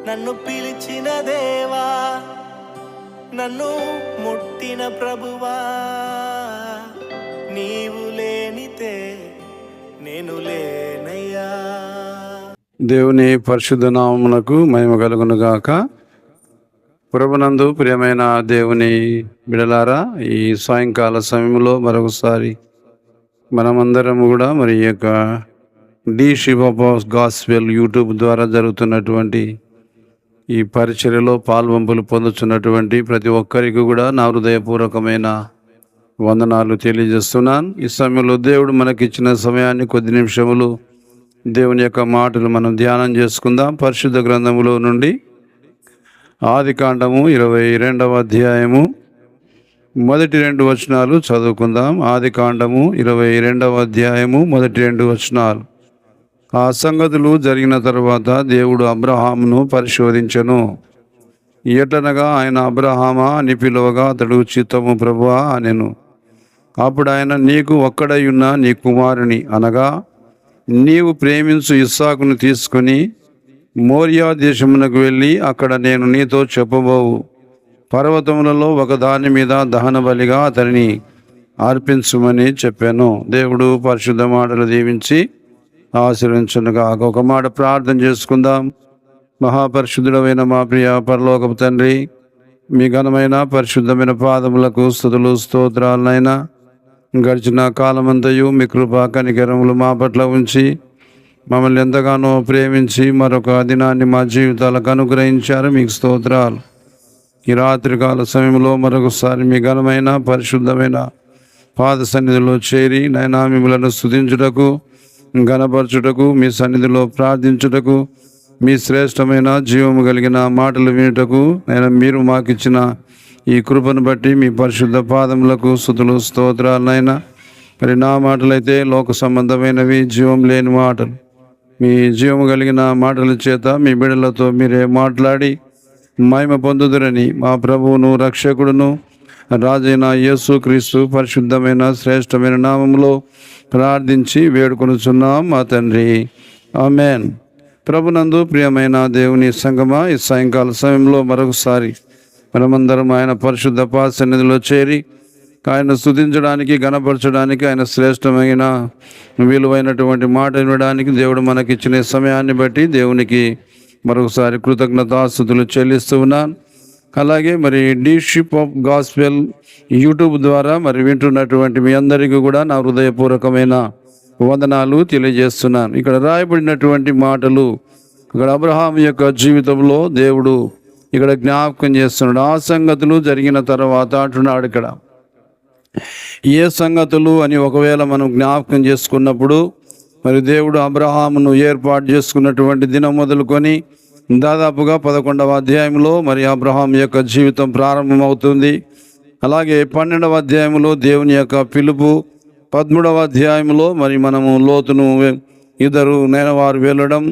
నన్ను పిలిచిన దేవా, నన్ను ముట్టిన ప్రభువా, నీవు లేనితే నేను లేనయ్యా. దేవుని పరిశుద్ధ నామమునకు మహిమ కలుగును గాక. ప్రభునందు ప్రియమైన దేవుని బిడలారా, ఈ సాయంకాల సమయంలో మరొకసారి మనమందరం కూడా మరి ఈ యొక్క డి శివబాస్ గాస్పెల్ యూట్యూబ్ ద్వారా జరుగుతున్నటువంటి ఈ పరిచర్యలో పాల్వంపులు పొందుతున్నటువంటి ప్రతి ఒక్కరికి కూడా నా హృదయపూర్వకమైన వందనాలు తెలియజేస్తున్నాను. ఈ సమయంలో దేవుడు మనకిచ్చిన సమయాన్ని కొద్ది నిమిషములు దేవుని యొక్క మాటలు మనం ధ్యానం చేసుకుందాం. పరిశుద్ధ గ్రంథములో నుండి ఆదికాండము 22వ అధ్యాయము మొదటి 2 వచనాలు చదువుకుందాం. ఆదికాండము 22వ అధ్యాయము మొదటి 2 వచనాలు. ఆ సంగతులు జరిగిన తరువాత దేవుడు అబ్రహామును పరిశోధించెను. ఎట్లనగా ఆయన అబ్రహామా అని పిలువగా అతడు చిత్తము ప్రభువా అనెను. అప్పుడు ఆయన, నీకు ఒక్కడై ఉన్న నీ కుమారుని అనగా నీవు ప్రేమించు ఇస్సాకును తీసుకుని మోరియా దేశమునకు వెళ్ళి అక్కడ నేను నీతో చెప్పబోవు పర్వతములలో ఒక దాని మీద దహన బలిగా అతనిని అర్పించుమని చెప్పాను. దేవుడు పరిశుద్ధ మాటలు దీవించి ఆశీర్వదించునుగా. ఒక మాట ప్రార్థన చేసుకుందాం. మహాపరిశుద్ధుడమైన మా ప్రియ పరలోకపు తండ్రి, మీ ఘనమైన పరిశుద్ధమైన పాదములకు స్తుతులు స్తోత్రాలనైనా గడిచిన కాలమంతయు మీ కృపా కనికరములు మా పట్ల ఉంచి మమ్మల్ని ఎంతగానో ప్రేమించి మరొక దినాన్ని మా జీవితాలకు అనుగ్రహించారు. మీకు స్తోత్రాలు. ఈ రాత్రికాల సమయంలో మరొకసారి మీ ఘనమైన పరిశుద్ధమైన పాద సన్నిధిలో చేరి నైనా మిమ్మలను స్తుతించుటకు, ఘనపరచుటకు, మీ సన్నిధిలో ప్రార్థించుటకు, మీ శ్రేష్టమైన జీవము కలిగిన మాటలు వినుటకు నేను మీరు మాకిచ్చిన ఈ కృపను బట్టి మీ పరిశుద్ధ పాదములకు స్తుతులు స్తోత్రాలనైనా. మరి నా మాటలైతే లోక సంబంధమైనవి, జీవం లేని మాటలు. మీ జీవము కలిగిన మాటల చేత మీ బిడ్డలతో మీరే మాట్లాడి మహిమ పొందుదురని మా ప్రభువును రక్షకుడును రాజైన యేసుక్రీస్తు పరిశుద్ధమైన శ్రేష్టమైన నామములో ప్రార్థించి వేడుకొనుచున్నాం మా తండ్రి, ఆమేన్. ప్రభునందు ప్రియమైన దేవుని సంగమా, ఈ సాయంకాల సమయంలో మరొకసారి మనమందరం ఆయన పరిశుద్ధ పాద సన్నిధిలో చేరి ఆయన స్తుతించడానికి, గణపరచడానికి, ఆయన శ్రేష్టమైన విలువైనటువంటి మాట వినడానికి దేవుడు మనకిచ్చిన సమయాన్ని బట్టి దేవునికి మరొకసారి కృతజ్ఞతాస్తుతులు చెల్లిస్తూ ఉన్నాను. అలాగే మరి the ship of gospel YouTube ద్వారా మరి వింటున్నటువంటి మీ అందరికీ కూడా నా హృదయపూర్వకమైన వందనాలు తెలియజేస్తున్నాను. ఇక్కడ రాయబడినటువంటి మాటలు ఇక్కడ అబ్రహాం యొక్క జీవితంలో దేవుడు ఇక్కడ జ్ఞాపకం చేస్తున్నాడు. ఆ సంగతులు జరిగిన తర్వాత అంటున్నాడు. ఇక్కడ ఏ సంగతులు అని ఒకవేళ మనం జ్ఞాపకం చేసుకున్నప్పుడు మరి దేవుడు అబ్రహామును ఏర్పాటు చేసుకున్నటువంటి దినం మొదలుకొని దాదాపుగా 11వ అధ్యాయంలో మరి అబ్రహాం యొక్క జీవితం ప్రారంభమవుతుంది. అలాగే 12వ అధ్యాయంలో దేవుని యొక్క పిలుపు, 13వ అధ్యాయంలో మరి మనము లోతును ఇద్దరు నేనవారు వెళ్ళడం,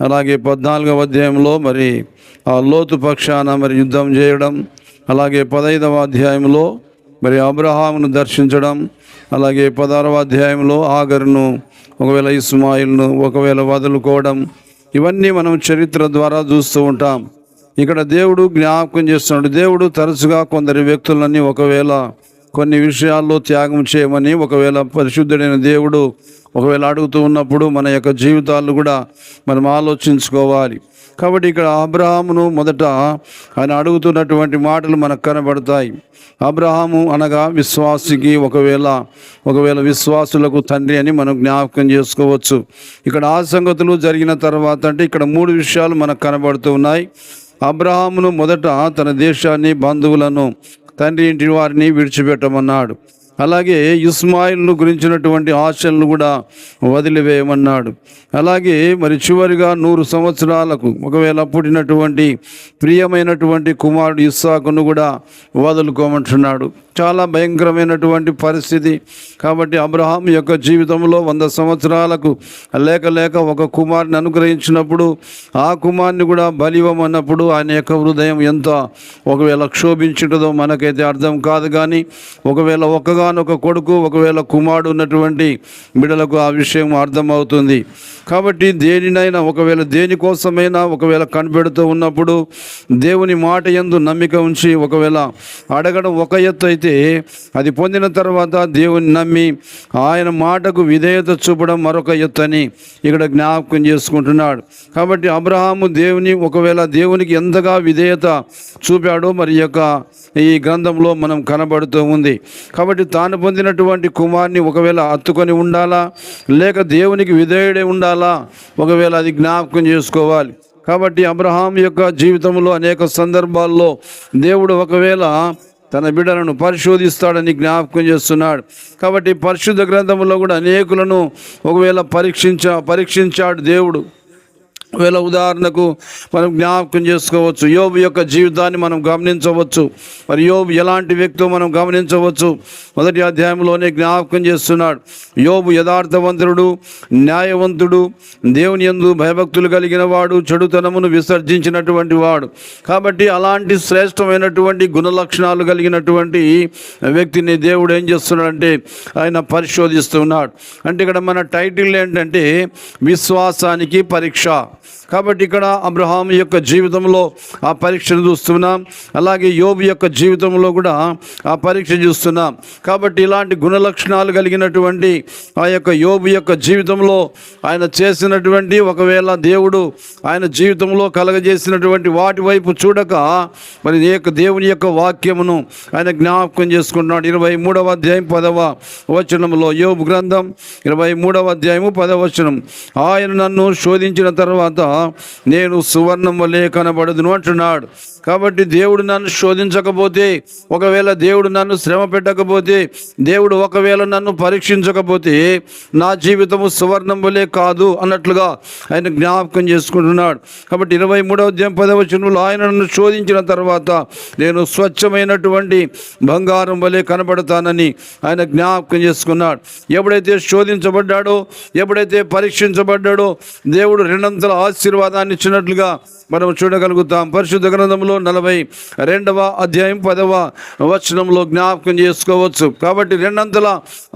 అలాగే 14వ అధ్యాయంలో మరి ఆ లోతు పక్షాన మరి యుద్ధం చేయడం, అలాగే 15వ అధ్యాయంలో మరి అబ్రహామును దర్శించడం, అలాగే 16వ అధ్యాయంలో ఆగరును ఒకవేళ ఇస్మాయిల్ను ఒకవేళ వదులుకోవడం, ఇవన్నీ మనం చరిత్ర ద్వారా చూస్తూ ఉంటాం. ఇక్కడ దేవుడు జ్ఞాపకం చేస్తున్నాడు. దేవుడు తరచుగా కొందరి వ్యక్తులని ఒకవేళ కొన్ని విషయాల్లో త్యాగం చేయమని ఒకవేళ పరిశుద్ధుడైన దేవుడు ఒకవేళ అడుగుతూ ఉన్నప్పుడు మన యొక్క జీవితాలు కూడా మనం ఆలోచించుకోవాలి. కాబట్టి ఇక్కడ అబ్రహామును మొదట ఆయన అడుగుతున్నటువంటి మాటలు మనకు కనబడతాయి. అబ్రహాము అనగా విశ్వాసికి ఒకవేళ విశ్వాసులకు తండ్రి అని మనం జ్ఞాపకం చేసుకోవచ్చు. ఇక్కడ ఆ సంగతులు జరిగిన తర్వాత అంటే ఇక్కడ 3 విషయాలు మనకు కనబడుతూ ఉన్నాయి. అబ్రహామును మొదట తన దేశాన్ని, బంధువులను, తండ్రి ఇంటి వారిని విడిచిపెట్టమన్నాడు. అలాగే ఇస్మాయిల్ను గురించినటువంటి ఆశలను కూడా వదిలివేయమన్నాడు. అలాగే మరి చివరిగా 100 సంవత్సరాలకు ఒకవేళ పుట్టినటువంటి ప్రియమైనటువంటి కుమారుడు ఇస్సాకును కూడా వదులుకోమంటున్నాడు. చాలా భయంకరమైనటువంటి పరిస్థితి. కాబట్టి అబ్రహాం యొక్క జీవితంలో 100 సంవత్సరాలకు లేక ఒక కుమారుని అనుగ్రహించినప్పుడు ఆ కుమారుని కూడా బలివ్వమన్నప్పుడు ఆయన యొక్క హృదయం ఎంత ఒకవేళ క్షోభించుంటుందో మనకైతే అర్థం కాదు. కానీ ఒకవేళ ఒక్కగానొక్క ఒకానొక కొడుకు ఒకవేళ కుమారుడు ఉన్నటువంటి బిడ్డలకు ఆ విషయం అర్థమవుతుంది. కాబట్టి దేనినైనా ఒకవేళ దేనికోసమైనా ఒకవేళ కనిపెడుతూ ఉన్నప్పుడు దేవుని మాట యందు నమ్మిక ఉంచి ఒకవేళ అడగడం ఒక ఎత్తు అయితే, అది పొందిన తర్వాత దేవుని నమ్మి ఆయన మాటకు విధేయత చూపడం మరొక ఎత్తు అని ఇక్కడ జ్ఞాపకం చేసుకుంటున్నాడు. కాబట్టి అబ్రహాము ఒకవేళ దేవునికి ఎంతగా విధేయత చూపాడో మరి ఈ గ్రంథంలో మనం కనబడుతూ ఉంది. కాబట్టి తాను పొందినటువంటి కుమారుని ఒకవేళ హత్తుకొని ఉండాలా, లేక దేవునికి విధేయుడే ఉండాలా, ఒకవేళ అది జ్ఞాపకం చేసుకోవాలి. కాబట్టి అబ్రహాం యొక్క జీవితంలో అనేక సందర్భాల్లో దేవుడు ఒకవేళ తన బిడ్డలను పరిశోధిస్తాడని జ్ఞాపకం చేస్తున్నాడు. కాబట్టి పరిశుద్ధ గ్రంథంలో కూడా అనేకులను ఒకవేళ పరీక్షించాడు దేవుడు. ఒకవేళ ఉదాహరణకు మనం జ్ఞాపకం చేసుకోవచ్చు, యోబు యొక్క జీవితాన్ని మనం గమనించవచ్చు. మరి యోబు ఎలాంటి వ్యక్తో మనం గమనించవచ్చు. మొదటి అధ్యాయంలోనే జ్ఞాపకం చేస్తున్నాడు. యోబు యథార్థవంతుడు, న్యాయవంతుడు, దేవుని యందు భయభక్తులు కలిగిన వాడు, చెడుతనమును విసర్జించినటువంటి వాడు. కాబట్టి అలాంటి శ్రేష్టమైనటువంటి గుణలక్షణాలు కలిగినటువంటి వ్యక్తిని దేవుడు ఏం చేస్తున్నాడంటే ఆయన పరిశోధిస్తున్నాడు. అంటే ఇక్కడ మన టైటిల్ ఏంటంటే విశ్వాసానికి పరీక్ష. కాబట్టి ఇక్కడ అబ్రహాం యొక్క జీవితంలో ఆ పరీక్షను చూస్తున్నాం, అలాగే యోబు యొక్క జీవితంలో కూడా ఆ పరీక్ష చూస్తున్నాం. కాబట్టి ఇలాంటి గుణలక్షణాలు కలిగినటువంటి ఆ యొక్క యోబు యొక్క జీవితంలో ఆయన చేసినటువంటి ఒకవేళ దేవుడు ఆయన జీవితంలో కలగజేసినటువంటి వాటి వైపు చూడక మరి దేవుని యొక్క వాక్యమును ఆయన జ్ఞాపకం చేసుకుంటున్నాడు. 23వ అధ్యాయం 10వ వచనంలో, యోబు గ్రంథం 23వ అధ్యాయము 10వ వచనం, ఆయన నన్ను శోధించిన తర్వాత నేను సువర్ణం వలె కనబడదును అంటున్నాడు. కాబట్టి దేవుడు నన్ను శోధించకపోతే, ఒకవేళ దేవుడు నన్ను శ్రమ పెట్టకపోతే, దేవుడు ఒకవేళ నన్ను పరీక్షించకపోతే నా జీవితము సువర్ణం వలె కాదు అన్నట్లుగా ఆయన జ్ఞాపకం చేసుకుంటున్నాడు. కాబట్టి 23వ అధ్యాయం 10వ వచనంలో ఆయన నన్ను శోధించిన తర్వాత నేను స్వచ్ఛమైనటువంటి బంగారం వలె కనబడతానని ఆయన జ్ఞాపకం చేసుకున్నాడు. ఎప్పుడైతే శోధించబడ్డాడో, ఎప్పుడైతే పరీక్షించబడ్డాడో దేవుడు రెండంతల ఆశీర్వాదాన్ని ఇచ్చినట్లుగా మనం చూడగలుగుతాం. పరిశుద్ధ గ్రంథంలో 42వ అధ్యాయం 10వ వచనంలో జ్ఞాపకం చేసుకోవచ్చు. కాబట్టి రెండంతల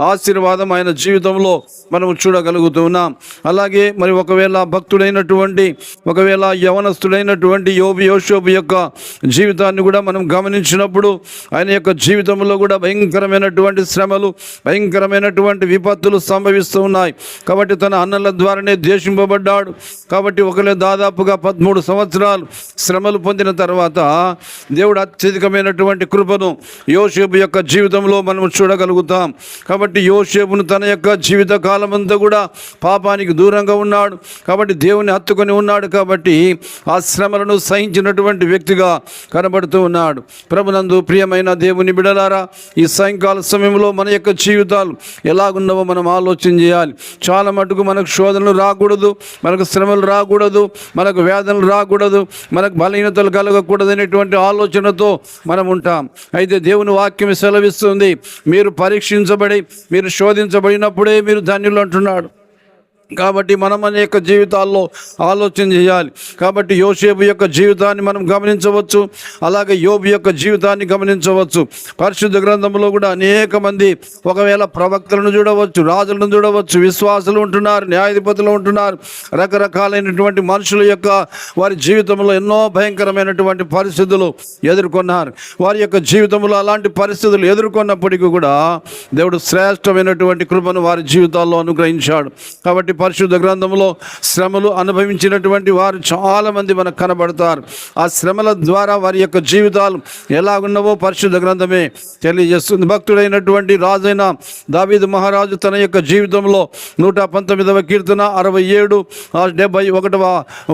ఆశీర్వాదం ఆయన జీవితంలో మనం చూడగలుగుతున్నాం. అలాగే మరి ఒకవేళ భక్తుడైనటువంటి ఒకవేళ యవనస్తుడైనటువంటి యోషోబు యొక్క జీవితాన్ని కూడా మనం గమనించినప్పుడు ఆయన యొక్క జీవితంలో కూడా భయంకరమైనటువంటి శ్రమలు, భయంకరమైనటువంటి విపత్తులు సంభవిస్తూ ఉన్నాయి. కాబట్టి తన అన్నల ద్వారానే ద్వేషింపబడ్డాడు. కాబట్టి ఒకవేళ దాదాపుగా 13 సంవత్సరాలు శ్రమలు పొందిన తర్వాత దేవుడు అత్యధికమైనటువంటి కృపను యోసేపు యొక్క జీవితంలో మనం చూడగలుగుతాం. కాబట్టి యోసేపును తన యొక్క జీవిత కాలం అంతా కూడా పాపానికి దూరంగా ఉన్నాడు. కాబట్టి దేవుని హత్తుకొని ఉన్నాడు. కాబట్టి ఆ శ్రమలను సహించినటువంటి వ్యక్తిగా కనబడుతూ ఉన్నాడు. ప్రభునందు ప్రియమైన దేవుని బిడలారా, ఈ సాయంకాల సమయంలో మన యొక్క జీవితాలు ఎలాగున్నావో మనం ఆలోచన చేయాలి. చాలా మటుకు మనకు శోధనలు రాకూడదు, మనకు శ్రమలు రాకూడదు, మనకు వేదనలు రాకూడదు, మనకు బలహీనతలు కలగకూడదు అనేటువంటి ఆలోచనతో మనం ఉంటాం. అయితే దేవుని వాక్యం సెలవిస్తుంది, మీరు పరీక్షించబడి మీరు శోధించబడినప్పుడే మీరు ధన్యులు అంటున్నాడు. కాబట్టి మనం మన యొక్క జీవితాల్లో ఆలోచన చేయాలి. కాబట్టి యోసేపు యొక్క జీవితాన్ని మనం గమనించవచ్చు, అలాగే యోబు యొక్క జీవితాన్ని గమనించవచ్చు. పరిశుద్ధ గ్రంథంలో కూడా అనేక మంది ఒకవేళ ప్రవక్తలను చూడవచ్చు, రాజులను చూడవచ్చు, విశ్వాసులు ఉంటున్నారు, న్యాయాధిపతులు ఉంటున్నారు, రకరకాలైనటువంటి మనుషుల యొక్క వారి జీవితంలో ఎన్నో భయంకరమైనటువంటి పరిస్థితులు ఎదుర్కొన్నారు. వారి యొక్క జీవితంలో అలాంటి పరిస్థితులు ఎదుర్కొన్నప్పటికీ కూడా దేవుడు శ్రేష్టమైనటువంటి కృపను వారి జీవితాల్లో అనుగ్రహించాడు. కాబట్టి పరిశుద్ధ గ్రంథంలో శ్రమలు అనుభవించినటువంటి వారు చాలామంది మనకు కనబడతారు. ఆ శ్రమల ద్వారా వారి యొక్క జీవితాలు ఎలాగున్నవో పరిశుద్ధ గ్రంథమే తెలియజేస్తుంది. భక్తుడైనటువంటి రాజైన దావీదు మహారాజు తన యొక్క జీవితంలో 119వ కీర్తన 67, 71వ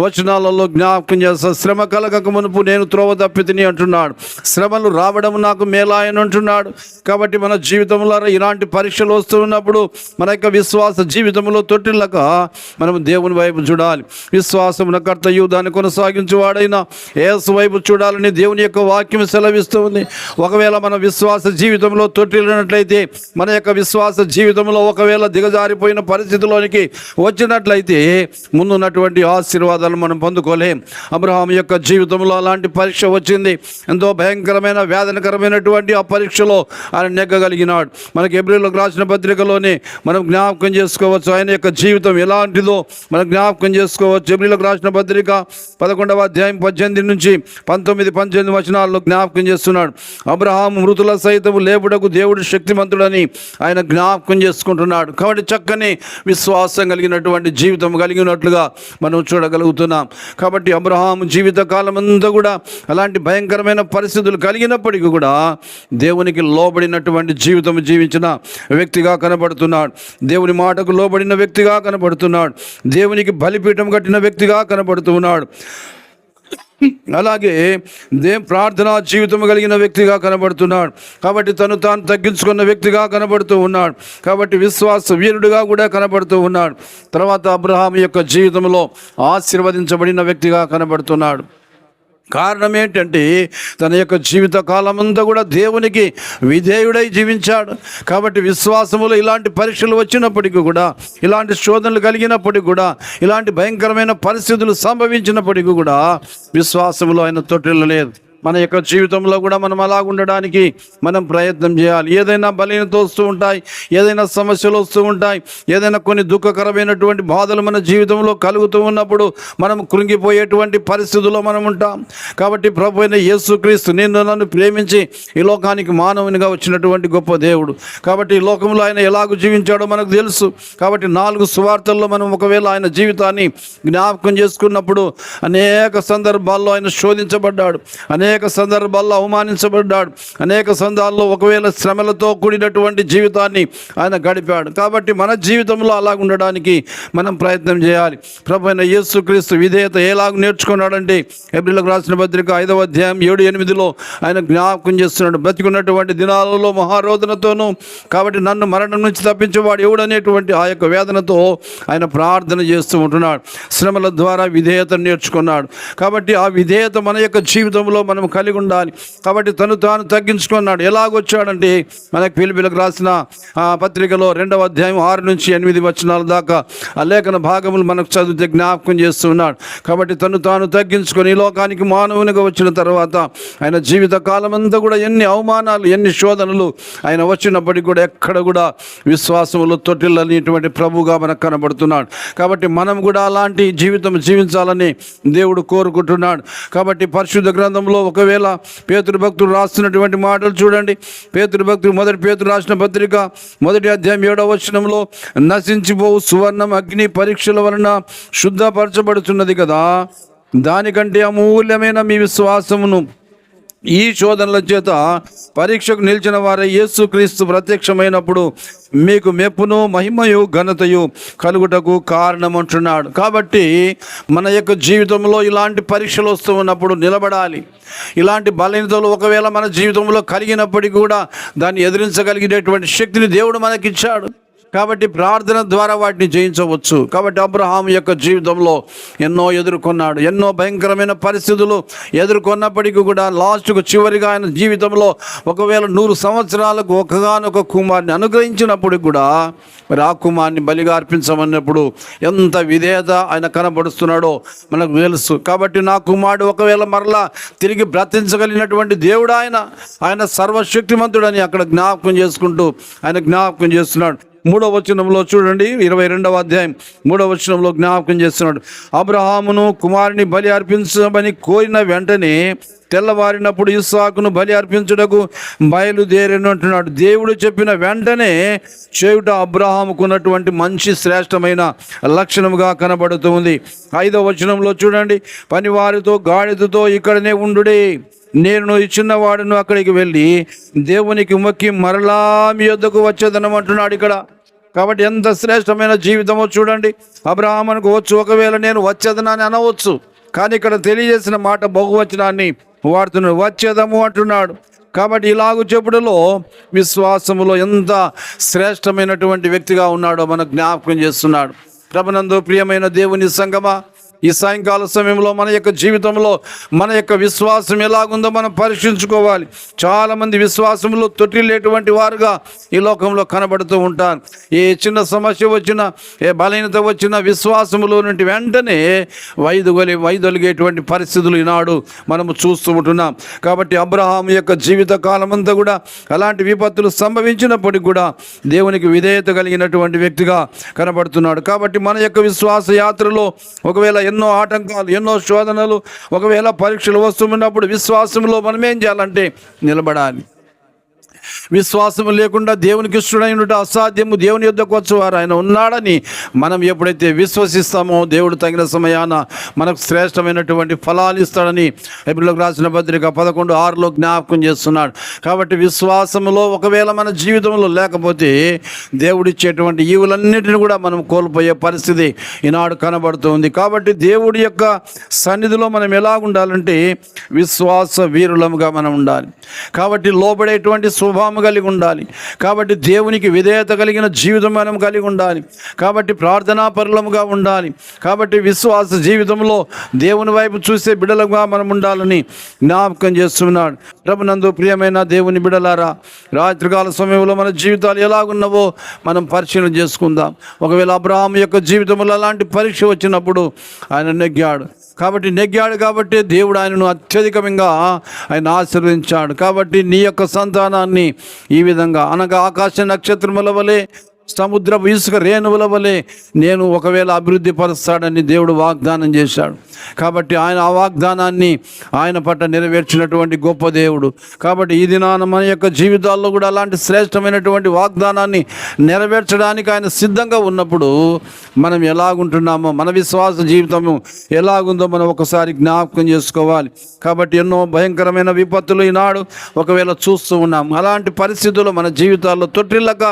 వచనాలలో జ్ఞాపకం చేస్తారు. శ్రమ కలగక మునుపు నేను త్రోవ తప్పితిని అంటున్నాడు. శ్రమలు రావడం నాకు మేలాయని అంటున్నాడు. కాబట్టి మన జీవితంలో ఇలాంటి పరీక్షలు వస్తున్నప్పుడు మన యొక్క విశ్వాస జీవితంలో తొట్టిల్ల గాక మనం దేవుని వైపు చూడాలి. విశ్వాసమున కర్తయు దాన్ని కొనసాగించువాడైన యేసు వైపు చూడాలని దేవుని యొక్క వాక్యం సెలవిస్తూ ఉంది. ఒకవేళ మన విశ్వాస జీవితంలో తొట్టిల్లినట్లయితే, మన యొక్క విశ్వాస జీవితంలో ఒకవేళ దిగజారిపోయిన పరిస్థితిలోనికి వచ్చినట్లయితే ముందున్నటువంటి ఆశీర్వాదాలు మనం పొందుకోలేం. అబ్రహాం యొక్క జీవితంలో అలాంటి పరీక్ష వచ్చింది. ఎంతో భయంకరమైన వేదనకరమైనటువంటి ఆ పరీక్షలో ఆయన నెగ్గగలిగినాడు. మనకి హెబ్రీయులకు రాసిన పత్రికలోనే మనం జ్ఞాపకం చేసుకోవచ్చు ఆయన యొక్క జీవితం ఎలాంటిదో మనం జ్ఞాపకం చేసుకోవచ్చు. హెబ్రీయులకు రాసిన పత్రిక 11వ అధ్యాయం 18 నుంచి 19 వచనాల్లో జ్ఞాపకం చేస్తున్నాడు. అబ్రహాము మృతుల సైతం లేపుటకు దేవుడు శక్తిమంతుడని ఆయన జ్ఞాపకం చేసుకుంటున్నాడు. కాబట్టి చక్కని విశ్వాసం కలిగినటువంటి జీవితం కలిగినట్లుగా మనం చూడగలుగుతున్నాం. కాబట్టి అబ్రహాము జీవిత కాలం అంతా కూడా అలాంటి భయంకరమైన పరిస్థితులు కలిగినప్పటికీ కూడా దేవునికి లోబడినటువంటి జీవితం జీవించిన వ్యక్తిగా కనబడుతున్నాడు. దేవుని మాటకు లోబడిన వ్యక్తిగా కనబడుతున్నాడు. దేవునికి బలిపీఠం కట్టిన వ్యక్తిగా కనబడుతున్నాడు. అలాగే ప్రార్థనా జీవితం కలిగిన వ్యక్తిగా కనబడుతున్నాడు. కాబట్టి తాను తగ్గించుకున్న వ్యక్తిగా కనబడుతూ ఉన్నాడు. కాబట్టి విశ్వాస వీరుడిగా కూడా కనబడుతూ ఉన్నాడు. తర్వాత అబ్రహాం యొక్క జీవితంలో ఆశీర్వదించబడిన వ్యక్తిగా కనబడుతున్నాడు. కారణం ఏంటంటే తన యొక్క జీవిత కాలమంతా కూడా దేవునికి విధేయుడై జీవించాడు. కాబట్టి విశ్వాసములో ఇలాంటి పరీక్షలు వచ్చినప్పటికీ కూడా, ఇలాంటి శోధనలు కలిగినప్పటికీ కూడా, ఇలాంటి భయంకరమైన పరిస్థితులు సంభవించినప్పటికీ కూడా విశ్వాసములో ఆయన తొట్టిల్లలేదు. మన యొక్క జీవితంలో కూడా మనం అలా ఉండడానికి మనం ప్రయత్నం చేయాలి. ఏదైనా బలహీనత వస్తూ ఉంటాయి, ఏదైనా సమస్యలు వస్తూ ఉంటాయి, ఏదైనా కొన్ని దుఃఖకరమైనటువంటి బాధలు మన జీవితంలో కలుగుతూ ఉన్నప్పుడు మనం కృంగిపోయేటువంటి పరిస్థితుల్లో మనం ఉంటాం. కాబట్టి ప్రభు అయిన యేసుక్రీస్తు నన్ను ప్రేమించి ఈ లోకానికి మానవునిగా వచ్చినటువంటి గొప్ప దేవుడు. కాబట్టి ఈ లోకంలో ఆయన ఎలాగూ జీవించాడో మనకు తెలుసు. కాబట్టి 4 సువార్తల్లో మనం ఒకవేళ ఆయన జీవితాన్ని జ్ఞాపకం చేసుకున్నప్పుడు అనేక సందర్భాల్లో ఆయన శోధించబడ్డాడు, అనేక సందర్భాల్లో అవమానించబడ్డాడు, అనేక సందర్భాల్లో ఒకవేళ శ్రమలతో కూడినటువంటి జీవితాన్ని ఆయన గడిపాడు. కాబట్టి మన జీవితంలో అలాగ ఉండడానికి మనం ప్రయత్నం చేయాలి. ప్రభు అయిన యేసుక్రీస్తు విధేయత ఎలాగ నేర్చుకున్నాడంటే హెబ్రీయులకు రాసిన పత్రిక 5వ అధ్యాయం 7-8లో ఆయన జ్ఞాపకం చేస్తున్నాడు. బ్రతికున్నటువంటి దినాలలో మహారోదనతోనూ, కాబట్టి నన్ను మరణం నుంచి తప్పించేవాడు ఎవడనేటువంటి ఆ యొక్క వేదనతో ఆయన ప్రార్థన చేస్తూ ఉంటున్నాడు. శ్రమల ద్వారా విధేయత నేర్చుకున్నాడు. కాబట్టి ఆ విధేయత మన యొక్క జీవితంలో మనం కలిగి ఉండాలి. కాబట్టి తాను తగ్గించుకున్నాడు. ఎలాగొచ్చాడంటే మనకు ఫిలిప్పీయులకు రాసిన పత్రికలో 2వ అధ్యాయం 6 నుంచి 8 వచనాల దాకా ఆ లేఖన భాగములు మనకు చదివితే జ్ఞాపకం చేస్తున్నాడు. కాబట్టి తాను తగ్గించుకొని ఈ లోకానికి మానవునిగా వచ్చిన తర్వాత ఆయన జీవిత కాలం అంతా కూడా ఎన్ని అవమానాలు, ఎన్ని శోధనలు ఆయన వచ్చినప్పటికీ కూడా ఎక్కడ కూడా విశ్వాసములో తొట్టిల్లనేటువంటి ప్రభుగా మనకు కనబడుతున్నాడు. కాబట్టి మనం కూడా అలాంటి జీవితం జీవించాలని దేవుడు కోరుకుంటున్నాడు. కాబట్టి పరిశుద్ధ గ్రంథంలో ఒకవేళ పేతురు భక్తుడు రాస్తున్నటువంటి మాటలు చూడండి. పేతురు భక్తుడు 1 పేతురు రాసిన పత్రిక 1వ అధ్యాయం 7వ వచనంలో నశించిపోవు సువర్ణం అగ్ని పరీక్షల వలన శుద్ధపరచబడుతున్నది కదా, దానికంటే అమూల్యమైన మీ విశ్వాసమును ఈ శోధనల చేత పరీక్షకు నిలిచిన వారే యేసుక్రీస్తు ప్రత్యక్షమైనప్పుడు మీకు మెప్పును మహిమయు ఘనతయు కలుగుటకు కారణమంటున్నాడు. కాబట్టి మన యొక్క జీవితంలో ఇలాంటి పరీక్షలు వస్తూ ఉన్నప్పుడు నిలబడాలి. ఇలాంటి బలహీనతలు ఒకవేళ మన జీవితంలో కలిగినప్పటికీ కూడా దాన్ని ఎదిరించగలిగేటువంటి శక్తిని దేవుడు మనకిచ్చాడు. కాబట్టి ప్రార్థన ద్వారా వాటిని జయించవచ్చు. కాబట్టి అబ్రహాం యొక్క జీవితంలో ఎన్నో ఎదుర్కొన్నాడు. ఎన్నో భయంకరమైన పరిస్థితులు ఎదుర్కొన్నప్పటికీ కూడా లాస్ట్కు చివరిగా ఆయన జీవితంలో ఒకవేళ 100 సంవత్సరాలకు ఒకగానొక కుమారుని అనుగ్రహించినప్పుడు కూడా మరి ఆ కుమారుని బలిగా అర్పించమన్నప్పుడు ఎంత విధేయత ఆయన కనబడుస్తున్నాడో మనకు తెలుసు. కాబట్టి నా కుమారుడు ఒకవేళ మరలా తిరిగి బ్రతించగలిగినటువంటి దేవుడు ఆయన సర్వశక్తిమంతుడని అక్కడ జ్ఞాపకం చేసుకుంటూ ఆయన జ్ఞాపకం చేస్తున్నాడు. 3వ వచనంలో చూడండి, 22వ అధ్యాయం 3వ వచనంలో జ్ఞాపకం చేస్తున్నాడు. అబ్రహామును కుమారుని బలి అర్పించమని కోరిన వెంటనే తెల్లవారినప్పుడు ఇస్సాకును బలి అర్పించుటకు బయలుదేరిన అంటున్నాడు. దేవుడు చెప్పిన వెంటనే చేయుట అబ్రహాముకున్నటువంటి మంచి శ్రేష్టమైన లక్షణముగా కనబడుతుంది. 5వ వచనంలో చూడండి, పనివారితో గాడిదతో ఇక్కడనే ఉండుడే, నేను ఈ చిన్నవాడును అక్కడికి వెళ్ళి దేవునికి మొక్కి మరలా మీ యొద్దకు వచ్చేదనం అంటున్నాడు ఇక్కడ. కాబట్టి ఎంత శ్రేష్టమైన జీవితమో చూడండి. అబ్రహాం అనుకోవచ్చు ఒకవేళ నేను వచ్చేదనని అనవచ్చు, కానీ ఇక్కడ తెలియజేసిన మాట బహువచనాన్ని వాడుతున్నాడు, వచ్చేదము అంటున్నాడు. కాబట్టి ఇలాగూ చెప్పుడులో విశ్వాసములో ఎంత శ్రేష్టమైనటువంటి వ్యక్తిగా ఉన్నాడో మనకు జ్ఞాపకం చేస్తున్నాడు. ప్రభునందు ప్రియమైన దేవుని సంగమా, ఈ సాయంకాల సమయంలో మన యొక్క జీవితంలో మన యొక్క విశ్వాసం ఎలాగుందో మనం పరీక్షించుకోవాలి. చాలామంది విశ్వాసంలో తొట్టిల్లేటువంటి వారుగా ఈ లోకంలో కనబడుతూ ఉంటారు. ఏ చిన్న సమస్య వచ్చినా, ఏ బలహీనత వచ్చినా విశ్వాసములో నుండి వెంటనే వైదొలిగేటువంటి పరిస్థితులు ఈనాడు మనము చూస్తూ ఉంటున్నాం. కాబట్టి అబ్రహాం యొక్క జీవిత కాలం అంతా కూడా అలాంటి విపత్తులు సంభవించినప్పటికీ కూడా దేవునికి విధేయత కలిగినటువంటి వ్యక్తిగా కనబడుతున్నాడు. కాబట్టి మన యొక్క విశ్వాస యాత్రలో ఒకవేళ ఎన్నో ఆటంకాలు, ఎన్నో శోధనలు, ఒకవేళ పరీక్షలు వస్తున్నప్పుడు విశ్వాసంలో మనం ఏం చేయాలంటే నిలబడాలి. విశ్వాసం లేకుండా దేవునికి ఇష్టడైనట్టు అసాధ్యము. దేవుని యొద్దకు వచ్చేవారు ఆయన ఉన్నాడని మనం ఎప్పుడైతే విశ్వసిస్తామో దేవుడు తగిన సమయాన మనకు శ్రేష్టమైనటువంటి ఫలాలు ఇస్తాడని హెబ్రీయులకు రాసిన పత్రిక 11:6 జ్ఞాపకం చేస్తున్నాడు. కాబట్టి విశ్వాసంలో ఒకవేళ మన జీవితంలో లేకపోతే దేవుడిచ్చేటువంటి ఈవులన్నిటిని కూడా మనం కోల్పోయే పరిస్థితి ఈనాడు కనబడుతుంది. కాబట్టి దేవుడి యొక్క సన్నిధిలో మనం ఎలా ఉండాలంటే విశ్వాస వీరులముగా మనం ఉండాలి. కాబట్టి లోబడేటువంటి స్వభావం కలిగి ఉండాలి. కాబట్టి దేవునికి విధేయత కలిగిన జీవితం మనం కలిగి ఉండాలి. కాబట్టి ప్రార్థనా పరులముగా ఉండాలి. కాబట్టి విశ్వాస జీవితంలో దేవుని వైపు చూసే బిడలుగా మనం ఉండాలని జ్ఞాపకం చేస్తున్నాడు. ప్రభునందు ప్రియమైన దేవుని బిడలారా, రాత్రికాల సమయంలో మన జీవితాలు ఎలాగున్నావో మనం పరిశీలన చేసుకుందాం. ఒకవేళ అబ్రహాము యొక్క జీవితంలో అలాంటి పరీక్ష వచ్చినప్పుడు ఆయన నెగ్గాడు. కాబట్టి దేవుడు ఆయనను అత్యధికంగా ఆయన ఆశీర్వదించాడు. కాబట్టి నీ యొక్క సంతానాన్ని ఈ విధంగా అనగా ఆకాశ నక్షత్రముల వలె, సముద్రపు ఇసుక రేణువుల వలె నేను ఒకవేళ అభివృద్ధి పరుస్తాడని దేవుడు వాగ్దానం చేశాడు. కాబట్టి ఆయన ఆ వాగ్దానాన్ని ఆయన పట్ల నెరవేర్చినటువంటి గొప్ప దేవుడు. కాబట్టి ఈ దినాన మన యొక్క జీవితాల్లో కూడా అలాంటి శ్రేష్టమైనటువంటి వాగ్దానాన్ని నెరవేర్చడానికి ఆయన సిద్ధంగా ఉన్నప్పుడు మనం ఎలాగుంటున్నామో, మన విశ్వాస జీవితము ఎలాగుందో మనం ఒకసారి జ్ఞాపకం చేసుకోవాలి. కాబట్టి ఎన్నో భయంకరమైన విపత్తులు ఈనాడు ఒకవేళ చూస్తూ ఉన్నాం. అలాంటి పరిస్థితుల్లో మన జీవితాల్లో తొట్టిల్లక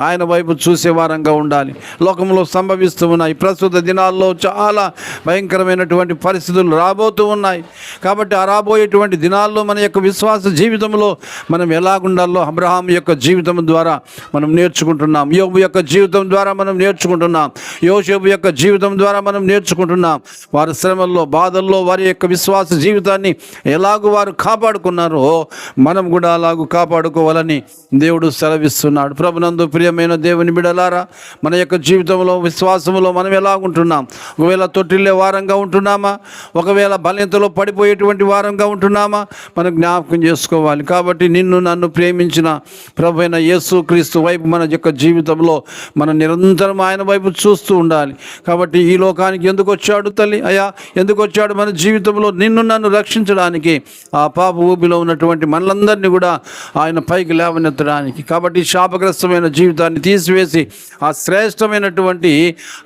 ఆయన వైపు చూసే వారంగా ఉండాలి. లోకంలో సంభవిస్తూ ఉన్నాయి. ప్రస్తుత దినాల్లో చాలా భయంకరమైనటువంటి పరిస్థితులు రాబోతూ ఉన్నాయి. కాబట్టి ఆ రాబోయేటువంటి దినాల్లో మన యొక్క విశ్వాస జీవితంలో మనం ఎలాగుండాలో అబ్రహాం యొక్క జీవితం ద్వారా మనం నేర్చుకుంటున్నాం. యోబు యొక్క జీవితం ద్వారా మనం నేర్చుకుంటున్నాం. యోసేపు యొక్క జీవితం ద్వారా మనం నేర్చుకుంటున్నాం. వారి శ్రమల్లో, బాధల్లో వారి యొక్క విశ్వాస జీవితాన్ని ఎలాగూ వారు కాపాడుకున్నారో మనం కూడా అలాగూ కాపాడుకోవాలని దేవుడు సెలవిస్తున్నాడు. ప్రభునందు ప్రియమైన దేవుని బిడలారా, మన యొక్క జీవితంలో విశ్వాసంలో మనం ఎలాగుంటున్నాం? ఒకవేళ తొట్టిల్లే వారంగా ఉంటున్నామా? ఒకవేళ బలహీనతలో పడిపోయేటువంటి వారంగా ఉంటున్నామా? మనం జ్ఞాపకం చేసుకోవాలి. కాబట్టి నిన్ను నన్ను ప్రేమించిన ప్రభువైన యేసు క్రీస్తు వైపు మన యొక్క జీవితంలో మనం నిరంతరం ఆయన వైపు చూస్తూ ఉండాలి. కాబట్టి ఈ లోకానికి ఎందుకు వచ్చాడు తల్లి? అయ్యా ఎందుకు వచ్చాడు? మన జీవితంలో నిన్ను నన్ను రక్షించడానికి, ఆ పాప ఊబిలో ఉన్నటువంటి మనలందరినీ కూడా ఆయన పైకి లేవనెత్తడానికి. కాబట్టి శాపగ్రస్తమైన జీవితాన్ని తీసివేసి ఆ శ్రేష్టమైనటువంటి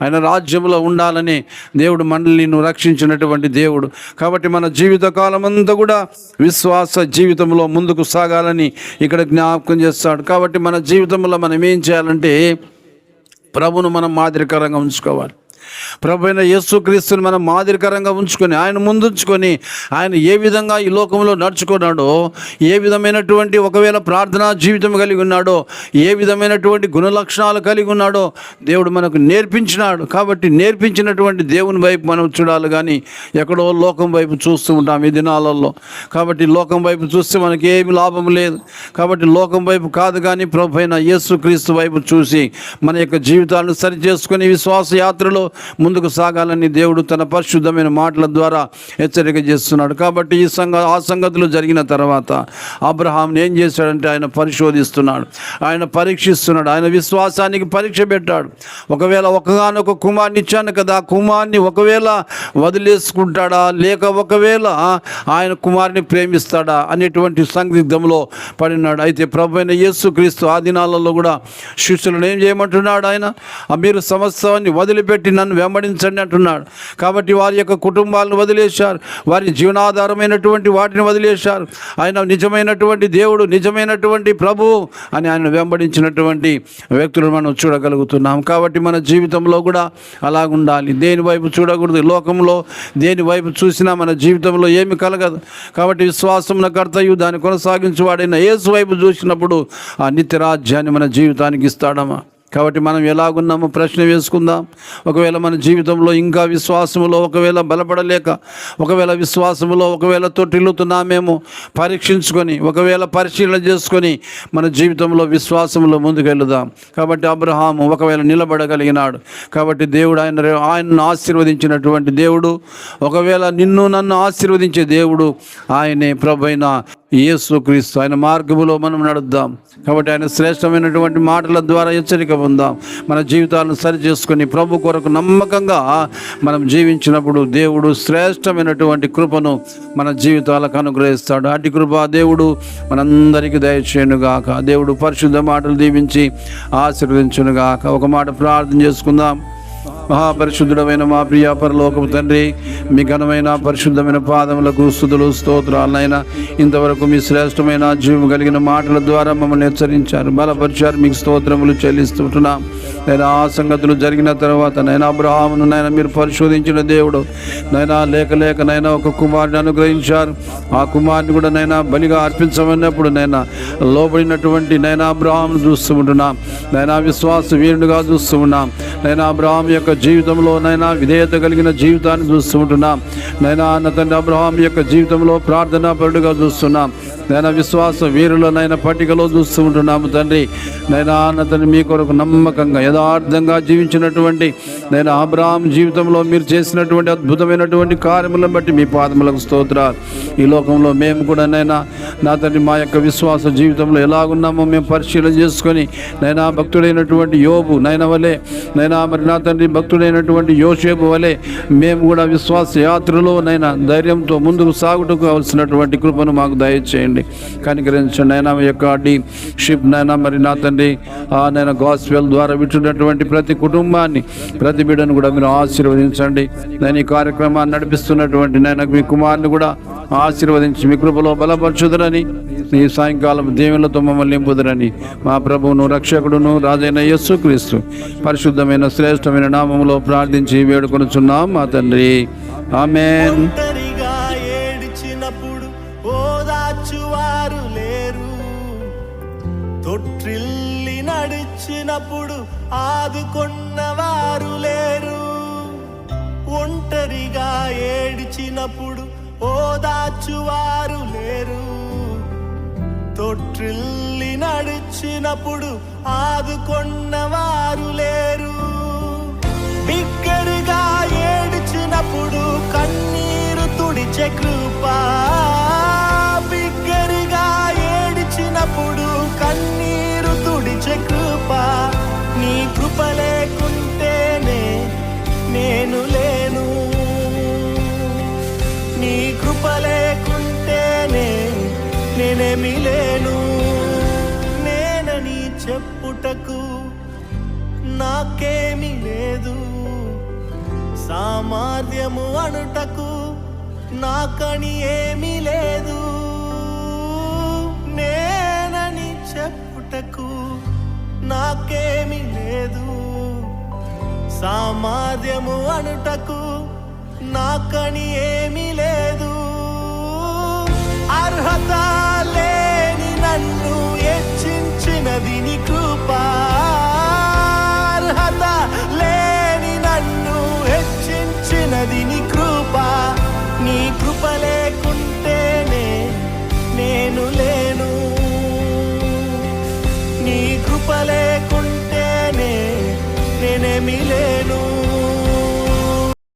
ఆయన రాజ్యంలో ఉండాలని దేవుడు మనల్ని రక్షించినటువంటి దేవుడు. కాబట్టి మన జీవిత కాలం అంతా కూడా విశ్వాస జీవితంలో ముందుకు సాగాలని ఇక్కడ జ్ఞాపకం చేస్తాడు. కాబట్టి మన జీవితంలో మనం ఏం చేయాలంటే ప్రభువును మనం మాదిరికరంగా ఉంచుకోవాలి. ప్రభు అయిన యేసుక్రీస్తుని మనం మాదిరికరంగా ఉంచుకొని ఆయన ముందుంచుకొని ఆయన ఏ విధంగా ఈ లోకంలో నడుచుకున్నాడో, ఏ విధమైనటువంటి ఒకవేళ ప్రార్థనా జీవితం కలిగి ఉన్నాడో, ఏ విధమైనటువంటి గుణలక్షణాలు కలిగి ఉన్నాడో దేవుడు మనకు నేర్పించినాడు. కాబట్టి నేర్పించినటువంటి దేవుని వైపు మనం చూడాలి, కానీ ఎక్కడో లోకం వైపు చూస్తూ ఉంటాం ఈ దినాలలో. కాబట్టి లోకం వైపు చూస్తే మనకి ఏమి లాభం లేదు. కాబట్టి లోకం వైపు కాదు, కానీ ప్రభు అయిన యేసుక్రీస్తు వైపు చూసి మన యొక్క జీవితాలను సరిచేసుకొని విశ్వాస యాత్రలో ముందుకు సాగాలని దేవుడు తన పరిశుద్ధమైన మాటల ద్వారా హెచ్చరిక చేస్తున్నాడు. కాబట్టి ఆ సంగతులు జరిగిన తర్వాత అబ్రహాం ఏం చేశాడంటే ఆయన పరిశోధిస్తున్నాడు, ఆయన పరీక్షిస్తున్నాడు, ఆయన విశ్వాసానికి పరీక్ష పెట్టాడు. ఒకవేళ ఒకగానొక కుమారుని ఇచ్చాను కదా, ఆ కుమారుని ఒకవేళ వదిలేసుకుంటాడా, లేక ఒకవేళ ఆయన కుమారుని ప్రేమిస్తాడా అనేటువంటి సందిగ్ధంలో పడినాడు. అయితే ప్రభువైన యేసుక్రీస్తు ఆ దినాలలో కూడా శిష్యులను ఏం చేయమంటున్నాడు? ఆయన మీరు సమస్తాన్ని వదిలిపెట్టి నన్ను వెంబడించండి అంటున్నాడు. కాబట్టి వారి యొక్క కుటుంబాలను వదిలేశారు, వారి జీవనాధారమైనటువంటి వాటిని వదిలేశారు. ఆయన నిజమైనటువంటి దేవుడు, నిజమైనటువంటి ప్రభువు అని ఆయన వెంబడించినటువంటి వ్యక్తులను మనం చూడగలుగుతున్నాం. కాబట్టి మన జీవితంలో కూడా అలాగుండాలి. దేని వైపు చూడకూడదు. లోకంలో దేని వైపు చూసినా మన జీవితంలో ఏమి కలగదు. కాబట్టి విశ్వాసమున కర్తయు దాన్ని కొనసాగించేవాడైన యేసు వైపు చూసినప్పుడు ఆ నిత్య రాజ్యాన్ని మన జీవితానికి ఇస్తాడమ్మా. కాబట్టి మనం ఎలాగున్నామో ప్రశ్న వేసుకుందాం. ఒకవేళ మన జీవితంలో ఇంకా విశ్వాసములో ఒకవేళ బలపడలేక, ఒకవేళ విశ్వాసములో ఒకవేళ తొట్టిల్లుతున్నామేమో పరీక్షించుకొని, ఒకవేళ పరిశీలన చేసుకొని మన జీవితంలో విశ్వాసంలో ముందుకెళ్దాం. కాబట్టి అబ్రహాము ఒకవేళ నిలబడగలిగినాడు. కాబట్టి దేవుడు ఆయనను ఆశీర్వదించినటువంటి దేవుడు, ఒకవేళ నిన్ను నన్ను ఆశీర్వదించే దేవుడు ఆయనే ప్రభువైన యేసుక్రీస్తు. ఆయన మార్గములో మనం నడుద్దాం. కాబట్టి ఆయన శ్రేష్టమైనటువంటి మాటల ద్వారా హెచ్చరిక పొందాం. మన జీవితాలను సరి చేసుకొని ప్రభు కొరకు నమ్మకంగా మనం జీవించినప్పుడు దేవుడు శ్రేష్టమైనటువంటి కృపను మన జీవితాలకు అనుగ్రహిస్తాడు. అటు కృప దేవుడు మనందరికీ దయచేయునుగాక. దేవుడు పరిశుద్ధ మాటలు దీవించి ఆశీర్వదించునుగాక. ఒక మాట ప్రార్థన చేసుకుందాం. మహాపరిశుద్ధుడమైన మా ప్రియ పరలోకపు తండ్రి, మీ ఘనమైన పరిశుద్ధమైన పాదములకు స్తుతులు స్తోత్రాలైనా ఇంతవరకు మీ శ్రేష్టమైన జీవం కలిగిన మాటల ద్వారా మమ్మల్ని హెచ్చరించారు, బలపరిచారు. మీకు స్తోత్రములు చెల్లిస్తుంటున్నాం. నేను ఆ సంగతులు జరిగిన తర్వాత నైనా అబ్రహామును నైనా మీరు పరిశోధించిన దేవుడు, నైనా లేక నైనా ఒక కుమారుని అనుగ్రహించారు. ఆ కుమారుని కూడా నైనా బలిగా అర్పించమన్నప్పుడు నైనా లోబడినటువంటి నైనా అబ్రహామును చూస్తూ ఉంటున్నాం. నైనా విశ్వాస వీరుడుగా చూస్తూ ఉన్నాం. నైనా అబ్రహాం యొక్క జీవితంలో నైనా విధేయత కలిగిన జీవితాన్ని చూస్తూ ఉంటున్నాం. నైనా అన్న తండ్రి అబ్రహాం యొక్క జీవితంలో ప్రార్థనా పరుడుగా చూస్తున్నాం. నైనా విశ్వాస వీరులనైనా పట్టికలో చూస్తూ ఉంటున్నాము తండ్రి. నైనా అన్న తండ్రి మీ కొరకు నమ్మకంగా యథార్థంగా జీవించినటువంటి నైనా అబ్రహాం జీవితంలో మీరు చేసినటువంటి అద్భుతమైనటువంటి కార్యములను బట్టి మీ పాదములకు స్తోత్రాలు. ఈ లోకంలో మేము కూడా నైనా నా తండ్రి మా యొక్క విశ్వాస జీవితంలో ఎలాగున్నామో మేము పరిశీలన చేసుకొని నైనా భక్తుడైనటువంటి యోబు నైనా వలె, నైనా మరి నా తండ్రి భక్తుడైనటువంటి యోసేపు వలె మేము కూడా విశ్వాస యాత్రలో నైనా ధైర్యంతో ముందుకు సాగుటకు కావలసినటువంటి కృపను మాకు దయచేయండి, కనికరించండి. అయినా మీ యొక్క షిప్ నైనా మరి నా తండ్రి నైనా గాస్పెల్ ద్వారా వింటున్నటువంటి ప్రతి కుటుంబాన్ని, ప్రతి బిడ్డను కూడా మీరు ఆశీర్వదించండి. నేను ఈ కార్యక్రమాన్ని నడిపిస్తున్నటువంటి నైనా మీ కుమారుని కూడా ఆశీర్వదించి మీ కృపలో బలపరచుదురని, నీ సాయంకాలం దేవులతో మమ్మల్ని నింపుదురని మా ప్రభువును రక్షకుడును రాజైన యేసుక్రీస్తు పరిశుద్ధమైన శ్రేష్టమైన నామములో ప్రార్థించి వేడుకొనుచున్నాం మా తండ్రి. ఆమేన్. ఒంటరిగా ఏడ్చినప్పుడు ఓదార్చువారు లేరు, తొట్టిల్లి నడిచినప్పుడు ఆదుకొన్నవారు లేరు. ఒంటరిగా ఏడ్చినప్పుడు ఓదార్చువారు లేరు, తొట్టిల్లి నడిచినప్పుడు ఆదుకొన్నవారు లేరు. బిగ్గరగా ఏడ్చినప్పుడు కన్నీరు తుడిచే కృప, బిగ్గరగా ఏడ్చినప్పుడు కన్నీరు తుడిచే కృప. నీ కృప లేకుంటేనే నేను లేను, నీ కృప లేకుంటేనే నేనేమి లేను. నేనని చెప్పుటకు నాకేమీ లేదు, సామర్థ్యము అనుటకు నాకని ఏమీ లేదు. నేనని చెప్పుటకు నాకేమీ లేదు, సామర్థ్యము అనుటకు నాకని ఏమీ లేదు. అర్హత లేని నన్ను హెచ్చించినది నీ కృప.